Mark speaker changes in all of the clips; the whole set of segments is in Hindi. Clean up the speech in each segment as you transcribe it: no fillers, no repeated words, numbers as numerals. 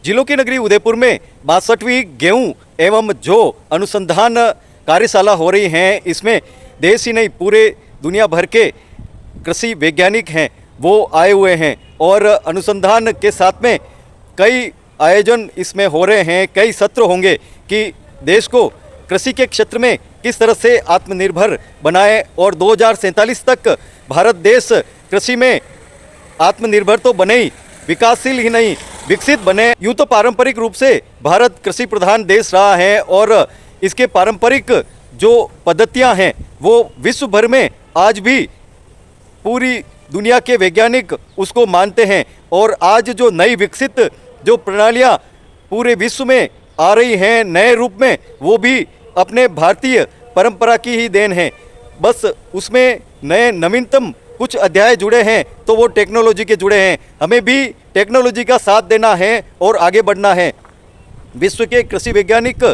Speaker 1: जिलों की नगरी उदयपुर में 62वीं गेहूं एवं जो अनुसंधान कार्यशाला हो रही हैं, इसमें देश ही नहीं पूरे दुनिया भर के कृषि वैज्ञानिक हैं वो आए हुए हैं और अनुसंधान के साथ में कई आयोजन इसमें हो रहे हैं, कई सत्र होंगे कि देश को कृषि के क्षेत्र में किस तरह से आत्मनिर्भर बनाए और 2047 तक भारत देश कृषि में आत्मनिर्भर तो बने ही, विकासशील ही नहीं विकसित बने। यूँ तो पारंपरिक रूप से भारत कृषि प्रधान देश रहा है और इसके पारंपरिक जो पद्धतियां हैं वो विश्व भर में आज भी पूरी दुनिया के वैज्ञानिक उसको मानते हैं और आज जो नई विकसित जो प्रणालियां पूरे विश्व में आ रही हैं नए रूप में, वो भी अपने भारतीय परंपरा की ही देन है। बस उसमें नए नवीनतम कुछ अध्याय जुड़े हैं तो वो टेक्नोलॉजी के जुड़े हैं। हमें भी टेक्नोलॉजी का साथ देना है और आगे बढ़ना है। विश्व के कृषि वैज्ञानिक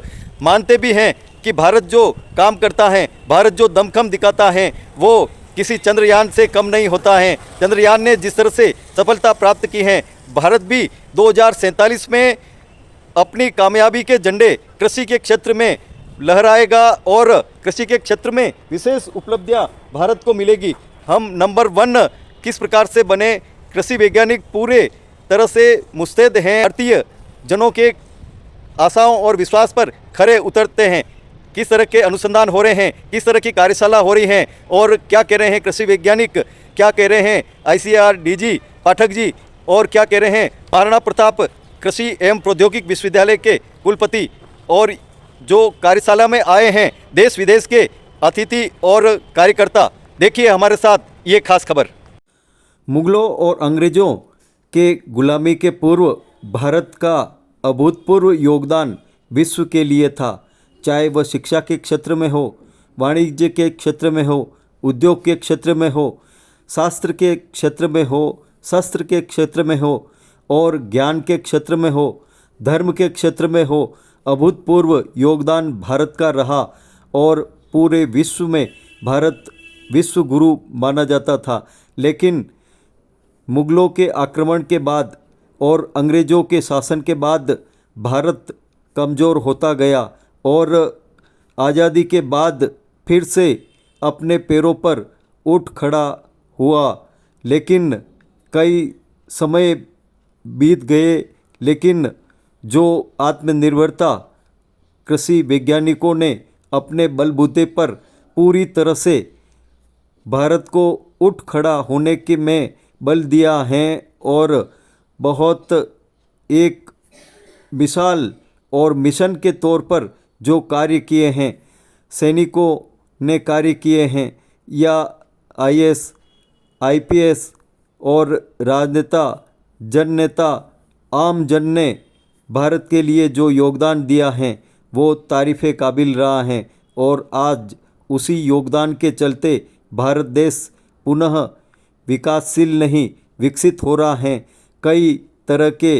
Speaker 1: मानते भी हैं कि भारत जो काम करता है, भारत जो दमखम दिखाता है, वो किसी चंद्रयान से कम नहीं होता है। चंद्रयान ने जिस तरह से सफलता प्राप्त की है, भारत भी 2047 में अपनी कामयाबी के झंडे कृषि के क्षेत्र में लहराएगा और कृषि के क्षेत्र में विशेष उपलब्धियां भारत को मिलेगी। हम नंबर 1 किस प्रकार से बने, कृषि वैज्ञानिक पूरे तरह से मुस्तैद हैं। भारतीय जनों के आशाओं और विश्वास पर खरे उतरते हैं। किस तरह के अनुसंधान हो रहे हैं, किस तरह की कार्यशाला हो रही हैं और क्या कह रहे हैं कृषि वैज्ञानिक, क्या कह रहे हैं ICAR DG पाठक जी और क्या कह रहे हैं महाराणा प्रताप कृषि एवं प्रौद्योगिक विश्वविद्यालय के कुलपति और जो कार्यशाला में आए हैं देश विदेश के अतिथि और कार्यकर्ता। देखिए हमारे साथ ये खास खबर।
Speaker 2: मुगलों और अंग्रेज़ों के गुलामी के पूर्व भारत का अभूतपूर्व योगदान विश्व के लिए था, चाहे वह शिक्षा के क्षेत्र में हो, वाणिज्य के क्षेत्र में हो, उद्योग के क्षेत्र में हो, शास्त्र के क्षेत्र में हो, शस्त्र के क्षेत्र में हो और ज्ञान के क्षेत्र में हो, धर्म के क्षेत्र में हो। अभूतपूर्व योगदान भारत का रहा और पूरे विश्व में भारत विश्व गुरु माना जाता था। लेकिन मुगलों के आक्रमण के बाद और अंग्रेज़ों के शासन के बाद भारत कमज़ोर होता गया और आज़ादी के बाद फिर से अपने पैरों पर उठ खड़ा हुआ। लेकिन कई समय बीत गए, लेकिन जो आत्मनिर्भरता कृषि वैज्ञानिकों ने अपने बलबूते पर पूरी तरह से भारत को उठ खड़ा होने के में बल दिया है और बहुत एक मिसाल और मिशन के तौर पर जो कार्य किए हैं, सैनिकों ने कार्य किए हैं या IAS IPS और राजनेता जननेता आम जन ने भारत के लिए जो योगदान दिया है वो तारीफ़े काबिल रहा है और आज उसी योगदान के चलते भारत देश पुनः विकासशील नहीं विकसित हो रहा है। कई तरह के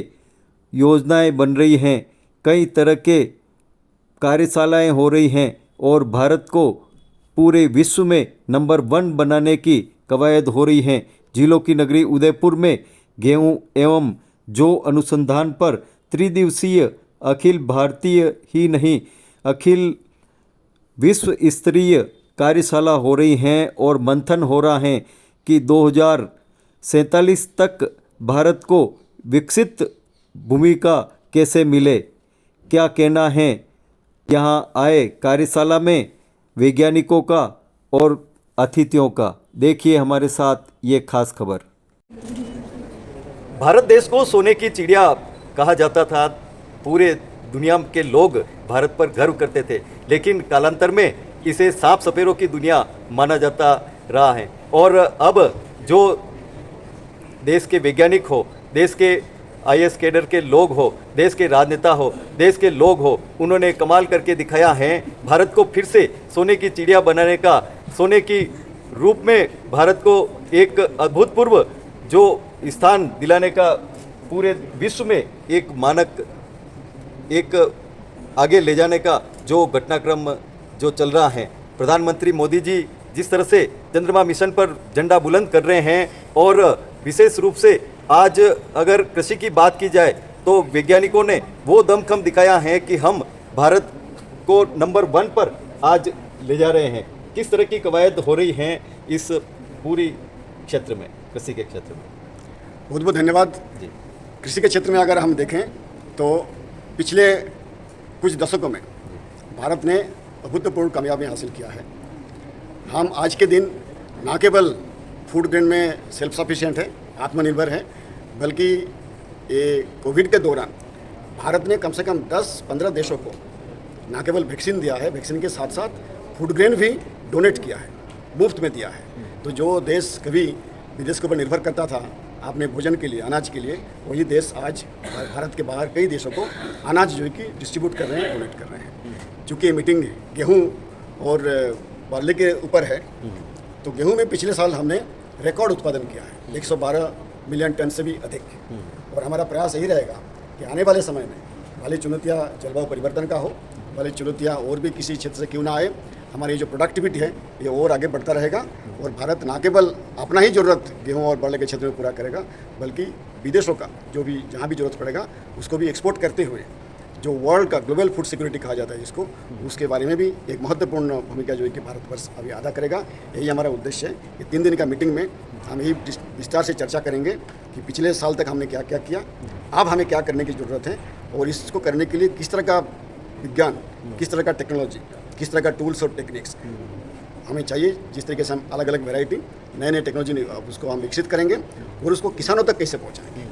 Speaker 2: योजनाएं बन रही हैं, कई तरह के कार्यशालाएं हो रही हैं और भारत को पूरे विश्व में नंबर 1 बनाने की कवायद हो रही हैं। जिलों की नगरी उदयपुर में गेहूं एवं जौ अनुसंधान पर त्रिदिवसीय अखिल भारतीय ही नहीं अखिल विश्व स्तरीय कार्यशाला हो रही हैं और मंथन हो रहा है कि 2047 तक भारत को विकसित भूमिका कैसे मिले। क्या कहना है यहाँ आए कार्यशाला में वैज्ञानिकों का और अतिथियों का, देखिए हमारे साथ ये खास खबर।
Speaker 1: भारत देश को सोने की चिड़िया कहा जाता था। पूरे दुनिया के लोग भारत पर गर्व करते थे, लेकिन कालांतर में इसे सांप सपेरों की दुनिया माना जाता रहा है। और अब जो देश के वैज्ञानिक हो, देश के IAS कैडर के लोग हो, देश के राजनेता हो, देश के लोग हो, उन्होंने कमाल करके दिखाया है। भारत को फिर से सोने की चिड़िया बनाने का, सोने की रूप में भारत को एक अभूतपूर्व जो स्थान दिलाने का पूरे विश्व में एक मानक, एक आगे ले जाने का जो घटनाक्रम जो चल रहा है। प्रधानमंत्री मोदी जी जिस तरह से चंद्रमा मिशन पर झंडा बुलंद कर रहे हैं और विशेष रूप से आज अगर कृषि की बात की जाए तो वैज्ञानिकों ने वो दमखम दिखाया है कि हम भारत को नंबर 1 पर आज ले जा रहे हैं। किस तरह की कवायद हो रही हैं इस पूरी क्षेत्र में, कृषि के क्षेत्र में?
Speaker 3: बहुत बहुत धन्यवाद
Speaker 1: जी
Speaker 3: कृषि के क्षेत्र में अगर हम देखें तो पिछले कुछ दशकों में भारत ने अभूतपूर्व कामयाबी हासिल किया है। हम आज के दिन न केवल फूड ग्रेन में सेल्फ सफिशिएंट है, आत्मनिर्भर है, बल्कि ये कोविड के दौरान भारत ने कम से कम 10-15 देशों को न केवल वैक्सीन दिया है, वैक्सीन के साथ साथ फूड ग्रेन भी डोनेट किया है, मुफ्त में दिया है। तो जो देश कभी विदेश के ऊपर निर्भर करता था अपने भोजन के लिए, अनाज के लिए, वही देश आज भारत के बाहर कई देशों को अनाज जो है कि डिस्ट्रीब्यूट कर रहे हैं, डोनेट कर रहे हैं। चूँकि ये मीटिंग गेहूँ और बार्ली के ऊपर है, तो गेहूं में पिछले साल हमने रिकॉर्ड उत्पादन किया है, 112 मिलियन टन से भी अधिक। और हमारा प्रयास यही रहेगा कि आने वाले समय में वाली चुनौतियाँ जलवायु परिवर्तन का हो, वाली चुनौतियाँ और भी किसी क्षेत्र से क्यों ना आए, हमारी जो प्रोडक्टिविटी है ये और आगे बढ़ता रहेगा। और भारत ना केवल अपना ही ज़रूरत गेहूं और बार्ली के क्षेत्र में पूरा करेगा, बल्कि विदेशों का जो भी जहाँ भी ज़रूरत पड़ेगा उसको भी एक्सपोर्ट करते हुए जो वर्ल्ड का ग्लोबल फूड सिक्योरिटी कहा जाता है जिसको, उसके बारे में भी एक महत्वपूर्ण भूमिका जो है कि भारतवर्ष अभी अदा करेगा। यही हमारा उद्देश्य है। ये 3 दिन का मीटिंग में हम यही विस्तार से चर्चा करेंगे कि पिछले साल तक हमने क्या क्या किया, अब हमें क्या करने की ज़रूरत है, और इसको करने के लिए किस तरह का विज्ञान, किस तरह का टेक्नोलॉजी, किस तरह का टूल्स और टेक्निक्स हमें चाहिए। जिस तरीके से हम अलग अलग वैरायटी, नए नए टेक्नोलॉजी उसको हम विकसित करेंगे और उसको किसानों तक कैसे पहुँचाएंगे।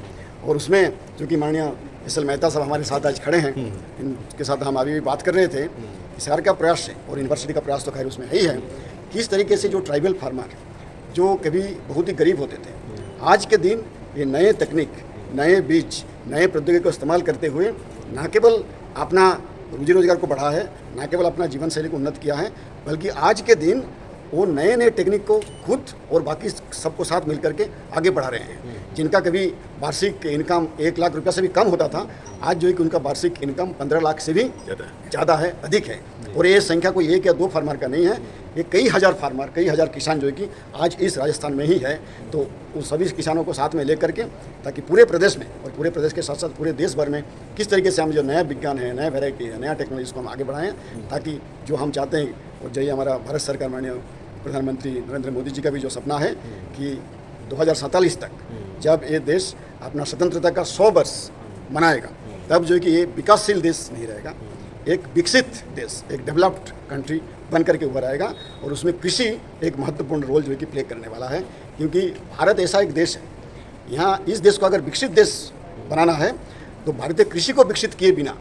Speaker 3: और उसमें जो कि माननीय एस एल मेहता साहब हमारे साथ आज खड़े हैं, इनके साथ हम अभी भी बात कर रहे थे कि सरकार का प्रयास है और यूनिवर्सिटी का प्रयास तो खैर उसमें यही है कि इस तरीके से जो ट्राइबल फार्मर जो कभी बहुत ही गरीब होते थे, आज के दिन ये नए तकनीक, नए बीज, नए प्रौद्योगिकी को इस्तेमाल करते हुए न केवल अपना रोजी रोजगार को बढ़ा है, न केवल अपना जीवन शैली को उन्नत किया है, बल्कि आज के दिन वो नए नए टेक्निक को खुद और बाकी सबको साथ मिल करके आगे बढ़ा रहे हैं। जिनका कभी वार्षिक इनकम 1 लाख रुपया से भी कम होता था, आज जो है कि उनका वार्षिक इनकम 15 लाख से भी ज़्यादा है, अधिक है। और ये संख्या कोई 1 या 2 फार्मर का नहीं है, ये कई हज़ार फार्मर, कई हज़ार किसान जो है कि आज इस राजस्थान में ही है। तो उन सभी किसानों को साथ में ले करके ताकि पूरे प्रदेश में और पूरे प्रदेश के साथ साथ पूरे देश भर में किस तरीके से हम जो नया विज्ञान है, नया वैरायटी है, नया टेक्नोलॉजी को हम आगे बढ़ाएं, ताकि जो हम चाहते हैं और जो हमारा भारत सरकार माननीय प्रधानमंत्री नरेंद्र मोदी जी का भी जो सपना है कि 2047 तक जब ये देश अपना स्वतंत्रता का 100 वर्ष मनाएगा, तब जो है कि ये विकासशील देश नहीं रहेगा, एक विकसित देश, एक डेवलप्ड कंट्री बन करके उभर आएगा। और उसमें कृषि एक महत्वपूर्ण रोल जो है कि प्ले करने वाला है, क्योंकि भारत ऐसा एक देश है, यहाँ इस देश को अगर विकसित देश बनाना है तो भारतीय कृषि को विकसित किए बिना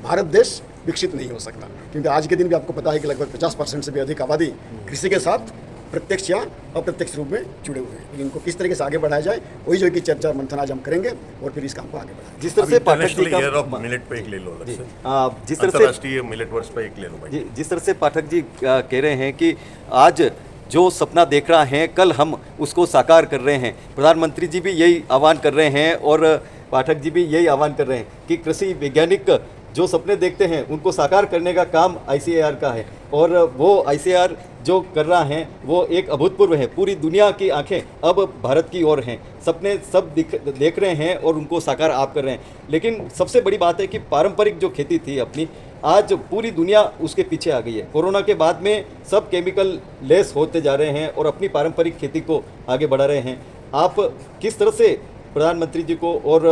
Speaker 3: भारत देश विकसित नहीं हो सकता। क्योंकि आज के दिन भी आपको पता है कि लगभग 50% से भी अधिक आबादी कृषि के साथ प्रत्यक्ष या अप्रत्यक्ष रूप में जुड़े हुए हैं। इनको किस तरीके से आगे बढ़ाया जाए, वही जो है कि चर्चा मंथन आज हम करेंगे और फिर इस काम को आगे बढ़ाएं।
Speaker 1: जिस तरह से पाठक जी का
Speaker 4: ईयर ऑफ मिलेट पे एक ले लो,
Speaker 1: जी, जिस तरह से
Speaker 4: अंतर्राष्ट्रीय मिलेट वर्ष पे एक ले लो भाई।
Speaker 1: जी, जिस तरह से पाठक जी कह रहे हैं कि आज जो सपना देख रहा है कल हम उसको साकार कर रहे हैं, प्रधानमंत्री जी भी यही आह्वान कर रहे हैं और पाठक जी भी यही आह्वान कर रहे हैं कि कृषि वैज्ञानिक जो सपने देखते हैं उनको साकार करने का काम ICAR का है। और वो ICAR जो कर रहा है वो एक अभूतपूर्व है। पूरी दुनिया की आंखें अब भारत की ओर हैं, सपने सब देख रहे हैं और उनको साकार आप कर रहे हैं। लेकिन सबसे बड़ी बात है कि पारंपरिक जो खेती थी अपनी, आज पूरी दुनिया उसके पीछे आ गई है। कोरोना के बाद में सब केमिकल लेस होते जा रहे हैं और अपनी पारंपरिक खेती को आगे बढ़ा रहे हैं। आप किस तरह से प्रधानमंत्री जी को और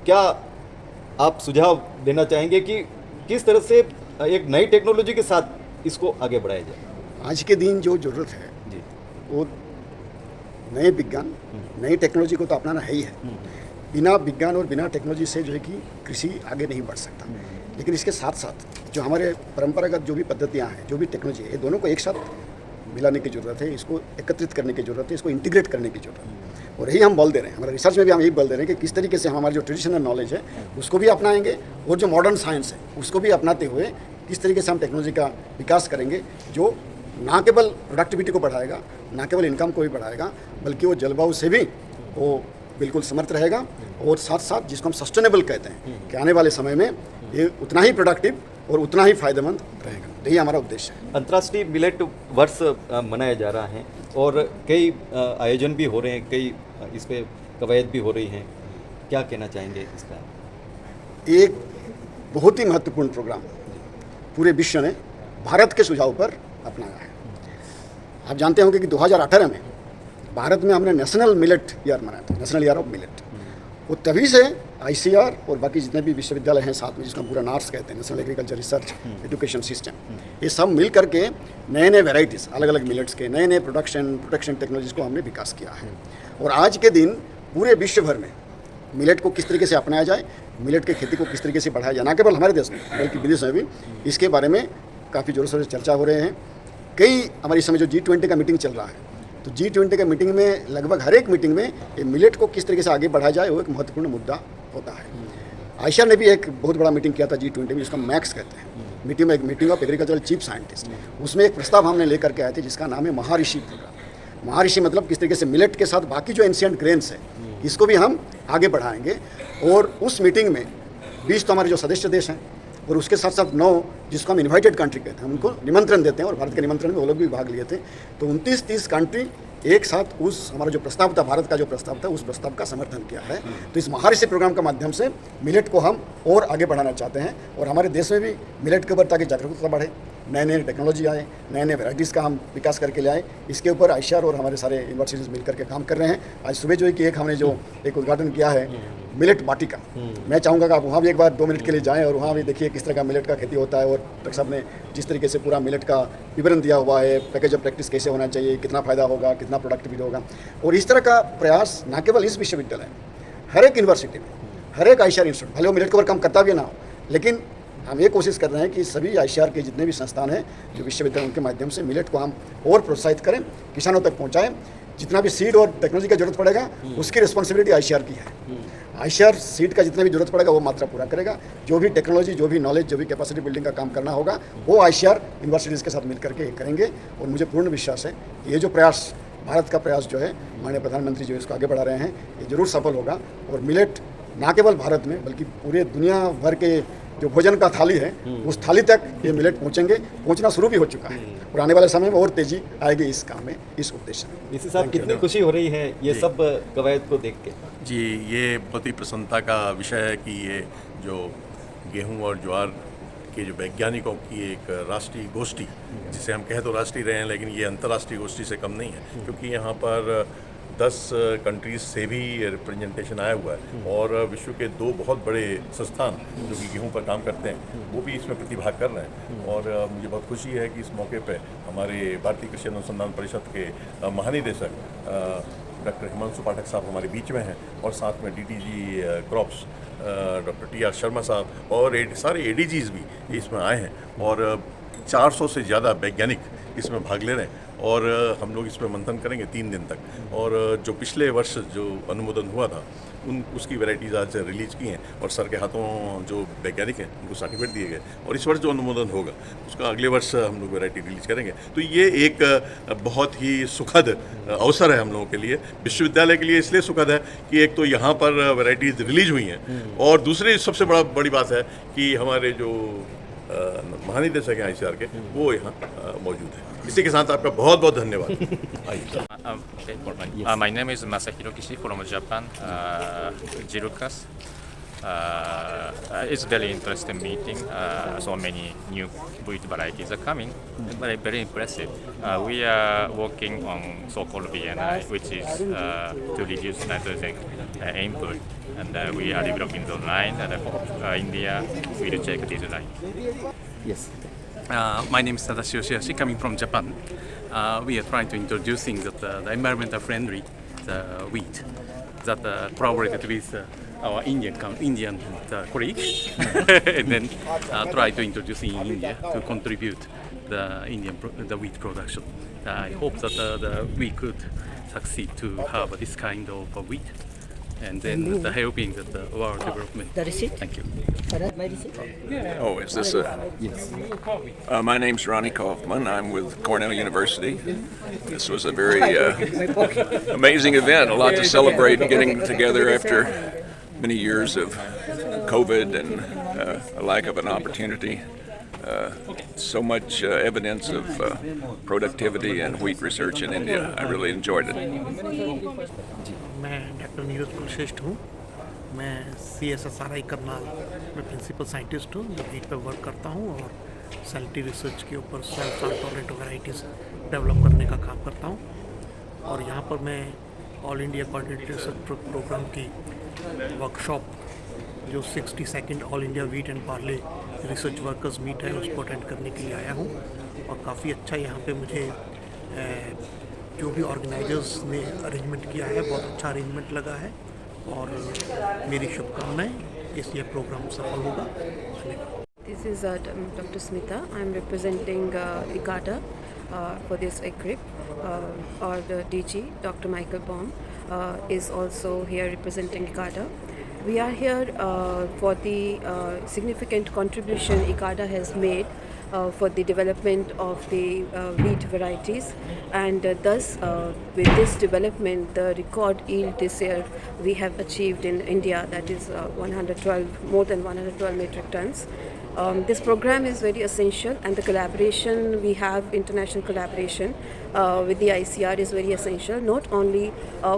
Speaker 1: क्या आप सुझाव देना चाहेंगे कि किस तरह से एक नई टेक्नोलॉजी के साथ इसको आगे बढ़ाया जाए?
Speaker 3: आज के दिन जो ज़रूरत है
Speaker 1: जी,
Speaker 3: वो नए विज्ञान, नई टेक्नोलॉजी को तो अपनाना है ही है। बिना विज्ञान और बिना टेक्नोलॉजी से जो है कि कृषि आगे नहीं बढ़ सकता। लेकिन इसके साथ साथ जो हमारे परंपरागत जो भी पद्धतियाँ हैं, जो भी टेक्नोलॉजी है, ये दोनों को एक साथ मिलाने की ज़रूरत है, इसको एकत्रित करने की ज़रूरत है, इसको इंटीग्रेट करने की ज़रूरत है। और यही हम बोल दे रहे हैं, हमारे रिसर्च में भी हम यही बोल दे रहे हैं कि किस तरीके से हम हमारी जो ट्रेडिशनल नॉलेज है उसको भी अपनाएंगे और जो मॉडर्न साइंस है उसको भी अपनाते हुए किस तरीके से हम टेक्नोलॉजी का विकास करेंगे जो ना केवल प्रोडक्टिविटी को बढ़ाएगा, ना केवल इनकम को भी बढ़ाएगा, बल्कि वो जलवायु से भी वो बिल्कुल समर्थ रहेगा। और साथ साथ जिसको हम सस्टेनेबल कहते हैं कि आने वाले समय में ये उतना ही प्रोडक्टिव और उतना ही फायदेमंद रहेगा। यही हमारा उद्देश्य है।
Speaker 1: अंतर्राष्ट्रीय मिलेट वर्ष मनाया जा रहा है और कई आयोजन भी हो रहे हैं, कई इस पे कवायद भी हो रही हैं, क्या कहना चाहेंगे इसका?
Speaker 3: एक बहुत ही महत्वपूर्ण प्रोग्राम पूरे विश्व ने भारत के सुझाव पर अपनाया है। आप जानते होंगे कि 2018 में भारत में हमने नेशनल मिलेट ईयर मनाया था, नेशनल ईयर ऑफ मिलेट। वो तभी से आईसीआर और बाकी जितने भी विश्वविद्यालय हैं साथ में, जिसका पूरा नार्स कहते हैं, national agriculture research education system, ये सब मिल करके नए नए वेराइटीज़, अलग अलग मिलेट्स के नए नए प्रोडक्शन टेक्नोलॉजीज़ को हमने विकास किया है। और आज के दिन पूरे विश्व भर में मिलेट को किस तरीके से अपनाया जाए, मिलेट की खेती को किस तरीके से बढ़ाया जाए, न केवल हमारे देश में बल्कि विदेश में भी इसके बारे में काफ़ी जोरों शोरों से चर्चा हो रहे हैं। कई हमारे इस समय जो G20 का मीटिंग चल रहा है, तो G20 का मीटिंग में लगभग हर एक मीटिंग में ये मिलेट को किस तरीके से आगे बढ़ाया जाए वो एक महत्वपूर्ण मुद्दा होता है। आयशा ने भी एक बहुत बड़ा मीटिंग किया था G20 में, जिसका मैक्स कहते हैं, meeting of agricultural chief scientist. उसमें एक प्रस्ताव हमने लेकर के आए थे जिसका नाम है महर्षि प्रोग्राम। महर्षि मतलब किस तरीके से मिलेट के साथ बाकी जो एंशिएंट ग्रेन्स है इसको भी हम आगे बढ़ाएंगे। और उस मीटिंग में 20 तो हमारे जो सदस्य देश हैं और उसके साथ साथ 9 जिसको हम इन्वाइटेड कंट्री कहते हैं, उनको निमंत्रण देते हैं, और भारत के निमंत्रण में वो लोग भी भाग लिए थे। तो 29-30 कंट्री एक साथ उस हमारा जो प्रस्ताव था, भारत का जो प्रस्ताव था, उस प्रस्ताव का समर्थन किया है। तो इस महर्षि प्रोग्राम के माध्यम से मिलेट को हम और आगे बढ़ाना चाहते हैं और हमारे देश में भी मिलेट के ऊपर ताकि जागरूकता बढ़े, नए नए टेक्नोलॉजी आए, नए नए वेराइटीज़ का हम विकास करके ले आए। इसके ऊपर आईसीआर और हमारे सारे यूनिवर्सिटीज़ मिल करके काम कर रहे हैं। आज सुबह जो है कि एक हमने जो एक उद्घाटन किया है मिलेट वाटिका, मैं चाहूँगा कि आप वहाँ भी एक बार 2 मिनट के लिए जाएं और वहाँ भी देखिए किस तरह का मिलेट का खेती होता है। और डॉक्टर साहब ने जिस तरीके से पूरा मिलेट का विवरण दिया हुआ है, पैकेज ऑफ प्रैक्टिस कैसे होना चाहिए, कितना फ़ायदा होगा, कितना प्रोडक्टिविटी होगा। और इस तरह का प्रयास न केवल इस विश्वविद्यालय में, हर एक यूनिवर्सिटी में, हर एक आईसीआर इंस्टीट्यूट, भले वो मिलेट के ऊपर काम करता भी ना हो, लेकिन हम ये कोशिश कर रहे हैं कि सभी आईसीआर के जितने भी संस्थान हैं जो विश्वविद्यालय, उनके माध्यम से मिलेट को हम और प्रोत्साहित करें, किसानों तक पहुँचाएँ। जितना भी सीड और टेक्नोलॉजी की जरूरत पड़ेगा उसकी रिस्पॉन्सिबिलिटी आईसीआर की है। आईसीआर सीड का जितना भी जरूरत पड़ेगा वो मात्रा पूरा करेगा। जो भी टेक्नोलॉजी, जो भी नॉलेज, जो भी कैपेसिटी बिल्डिंग का काम करना होगा वो आईसीआर यूनिवर्सिटीज़ के साथ मिल करके करेंगे। और मुझे पूर्ण विश्वास है ये जो प्रयास, भारत का प्रयास जो है, माननीय प्रधानमंत्री जो इसको आगे बढ़ा रहे हैं, ये जरूर सफल होगा। और मिलेट ना केवल भारत में बल्कि पूरे दुनिया भर के जो भोजन का थाली है उस थाली तक ये मिलेट पहुंचेंगे, पहुंचना शुरू भी हो चुका है और आने वाले समय में और तेजी आएगी इस काम में, इस उद्देश्य में।
Speaker 2: डीसी साहब, कितनी खुशी हो रही है ये सब कवायद को देख के?
Speaker 4: जी, ये बहुत ही प्रसन्नता का विषय है कि ये जो गेहूं और ज्वार के जो वैज्ञानिकों की एक राष्ट्रीय गोष्ठी, जिसे हम कह तो राष्ट्रीय रहे हैं लेकिन ये अंतर्राष्ट्रीय गोष्ठी से कम नहीं है, क्योंकि यहाँ पर 10 कंट्रीज से भी रिप्रेजेंटेशन आया हुआ है और विश्व के 2 बहुत बड़े संस्थान जो कि गेहूं पर काम करते हैं वो भी इसमें प्रतिभाग कर रहे हैं। और मुझे बहुत खुशी है कि इस मौके पे हमारे भारतीय कृषि अनुसंधान परिषद के महानिदेशक डॉक्टर हिमांशु पाठक साहब हमारे बीच में हैं और साथ में डीटीजी क्रॉप्स डॉक्टर टीआर शर्मा साहब और सारे एडीजीज भी इसमें आए हैं और 400 से ज़्यादा वैज्ञानिक इसमें भाग ले रहे हैं और हम लोग इसमें मंथन करेंगे 3 दिन तक। और जो पिछले वर्ष जो अनुमोदन हुआ था उसकी वैरायटीज़ आज रिलीज़ की हैं और सर के हाथों जो वैज्ञानिक हैं उनको सर्टिफिकेट दिए गए और इस वर्ष जो अनुमोदन होगा उसका अगले वर्ष हम लोग वैरायटी रिलीज करेंगे। तो ये एक बहुत ही सुखद अवसर है हम लोगों के लिए, विश्वविद्यालय के लिए इसलिए सुखद है कि एक तो यहाँ पर वैरायटीज़ रिलीज हुई हैं और दूसरी सबसे बड़ी बात है कि हमारे जो महानिदेशक हैं आईसीआर के वो यहाँ मौजूद है। इसी के साथ आपका बहुत बहुत धन्यवाद।
Speaker 5: My name is Masahiro Kishi from Japan, Jirukas. It's very interesting meeting. So many new wheat varieties are coming. Very, very impressive. We are working on so-called VNI, which is to reduce nitrogen input. And we are developing the line, and India will check this line.
Speaker 2: Yes.
Speaker 6: My name is Tadashi Yoshihashi, coming from Japan. We are trying to introducing the environmental friendly wheat that collaborated with our Indian colleagues, and then try to introduce in India to contribute the wheat production. I hope that we could succeed to have this kind of wheat, and then helping the world development.
Speaker 7: That is it.
Speaker 6: Thank you.
Speaker 8: Oh, is this a?
Speaker 2: Yes.
Speaker 8: My name's Ronnie Kaufman. I'm with Cornell University. This was a very amazing event. A lot to celebrate, getting together after many years of COVID and a lack of an opportunity. So much evidence of productivity and wheat research in India. I really enjoyed it.
Speaker 9: मैं डॉक्टर नीरज कुलश्रेष्ठ हूँ
Speaker 7: मैं CSSRI करनाल में प्रिंसिपल साइंटिस्ट हूँ, मैं वीट पे वर्क करता हूँ और सैलिटी रिसर्च के ऊपर सेल्फ टॉलरेंट वैराइटीज़ डेवलप करने का काम करता हूँ। और यहाँ पर मैं ऑल इंडिया कोऑर्डिनेटेड प्रोग्राम की वर्कशॉप जो 62nd All India wheat and barley research workers meet है उसको अटेंड करने के लिए आया हूँ। और काफ़ी अच्छा यहाँ पे मुझे जो भी ऑर्गेनाइजर्स ने अरेंजमेंट किया है बहुत अच्छा अरेंजमेंट लगा है और मेरी शुभकामनाएं इस ये प्रोग्राम सफल होगा।
Speaker 9: This is Dr. Smita. I'm representing ICADA for this ECRIP. Or the DG, Dr. Michael Baum, is also here representing ICADA. We are here for the significant contribution ICADA has made for the development of the wheat varieties, and thus with this development the record yield this year we have achieved in India, that is more than 112 metric tons. This program is very essential, and the collaboration we have, international collaboration with the ICR is very essential, not only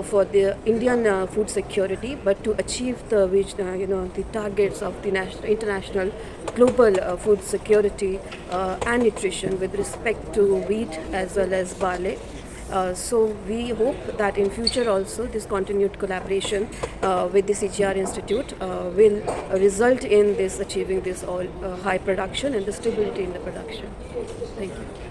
Speaker 9: for the Indian food security, but to achieve the the targets of the international global food security and nutrition with respect to wheat as well as barley. So we hope that in future also this continued collaboration with the CGR Institute will result in this achieving this all high production and the stability in the production. Thank you.